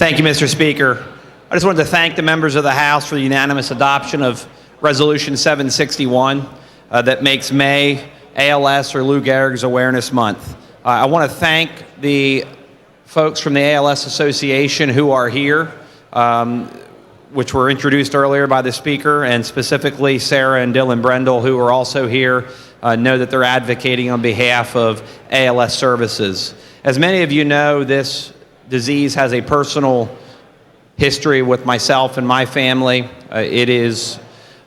Thank you, Mr. Speaker. I just wanted to thank the members of the House for the unanimous adoption of Resolution 761 that makes May ALS or Lou Gehrig's Awareness Month. I want to thank the folks from the ALS Association who are here, which were introduced earlier by the Speaker, and specifically Sarah and Dylan Brendel, who are also here, know that they're advocating on behalf of ALS services. As many of you know, this disease has a personal history with myself and my family. It is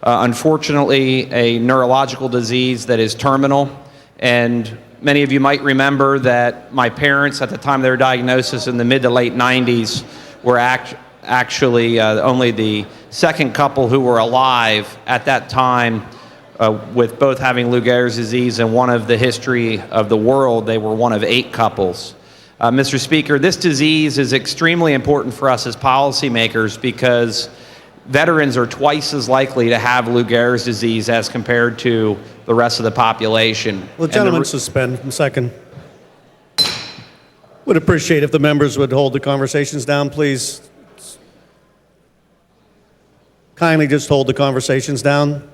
unfortunately a neurological disease that is terminal, and many of you might remember that my parents, at the time of their diagnosis in the mid to late 90s, were actually only the second couple who were alive at that time with both having Lou Gehrig's disease and one of the history of the world. They were one of 8 couples. Mr. Speaker, this disease is extremely important for us as policymakers because veterans are twice as likely to have Lou Gehrig's disease as compared to the rest of the population. Will the gentleman suspend a second? Would appreciate if the members would hold the conversations down, please. Kindly just hold the conversations down.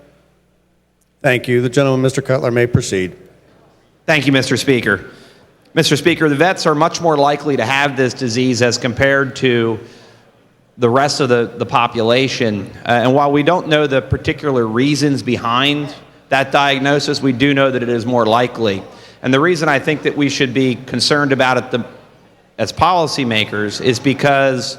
Thank you. The gentleman, Mr. Cutler, may proceed. Thank you, Mr. Speaker. Mr. Speaker, the vets are much more likely to have this disease as compared to the rest of the population. And while we don't know the particular reasons behind that diagnosis, we do know that it is more likely. And the reason I think that we should be concerned about it as policymakers is because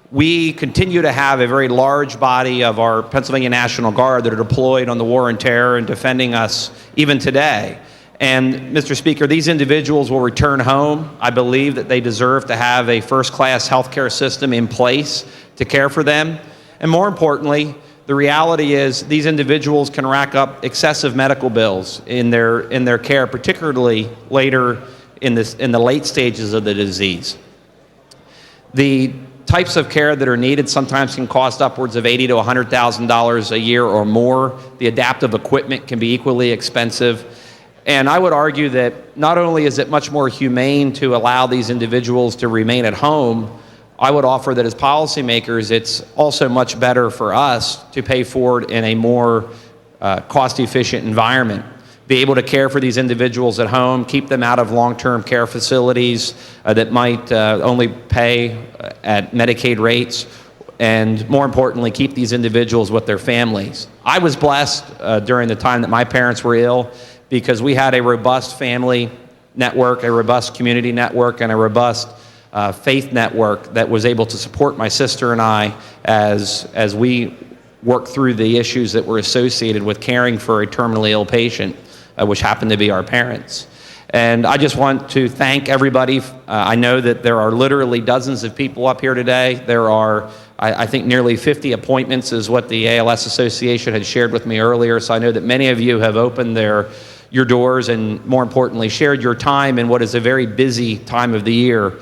we continue to have a very large body of our Pennsylvania National Guard that are deployed on the war on terror and defending us even today. And, Mr. Speaker, these individuals will return home. I believe that they deserve to have a first-class healthcare system in place to care for them. And more importantly, the reality is these individuals can rack up excessive medical bills in their care, particularly later in the late stages of the disease. The types of care that are needed sometimes can cost upwards of $80,000 to $100,000 a year or more. The adaptive equipment can be equally expensive. And I would argue that not only is it much more humane to allow these individuals to remain at home, I would offer that as policymakers, it's also much better for us to pay for it in a more cost-efficient environment. Be able to care for these individuals at home, keep them out of long-term care facilities that might only pay at Medicaid rates, and more importantly, keep these individuals with their families. I was blessed during the time that my parents were ill because we had a robust family network, a robust community network, and a robust faith network that was able to support my sister and I as we worked through the issues that were associated with caring for a terminally ill patient, which happened to be our parents. And I just want to thank everybody. I know that there are literally dozens of people up here today. There are, I think, nearly 50 appointments is what the ALS Association had shared with me earlier. So I know that many of you have opened your doors and, more importantly, shared your time in what is a very busy time of the year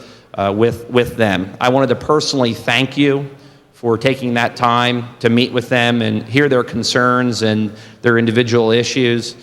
with them. I wanted to personally thank you for taking that time to meet with them and hear their concerns and their individual issues.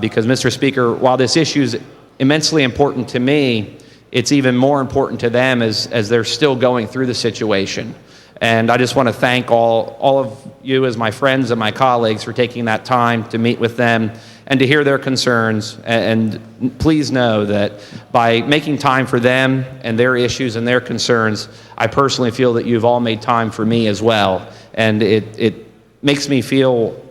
Because, Mr. Speaker, while this issue is immensely important to me, it's even more important to them as they're still going through the situation. And I just want to thank all of you as my friends and my colleagues for taking that time to meet with them and to hear their concerns. And please know that by making time for them and their issues and their concerns, I personally feel that you've all made time for me as well. And it makes me feel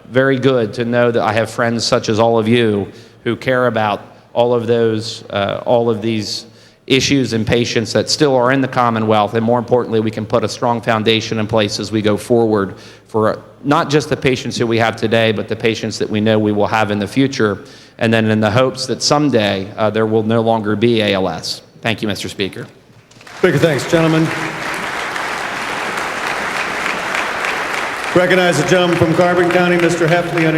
very good to know that I have friends such as all of you who care about all of these issues and patients that still are in the Commonwealth, and more importantly, we can put a strong foundation in place as we go forward for not just the patients who we have today, but the patients that we know we will have in the future, and then in the hopes that someday there will no longer be ALS. Thank you, Mr. Speaker. Speaker, thanks, gentlemen. Recognize the gentleman from Carbon County, Mr. Heffley, under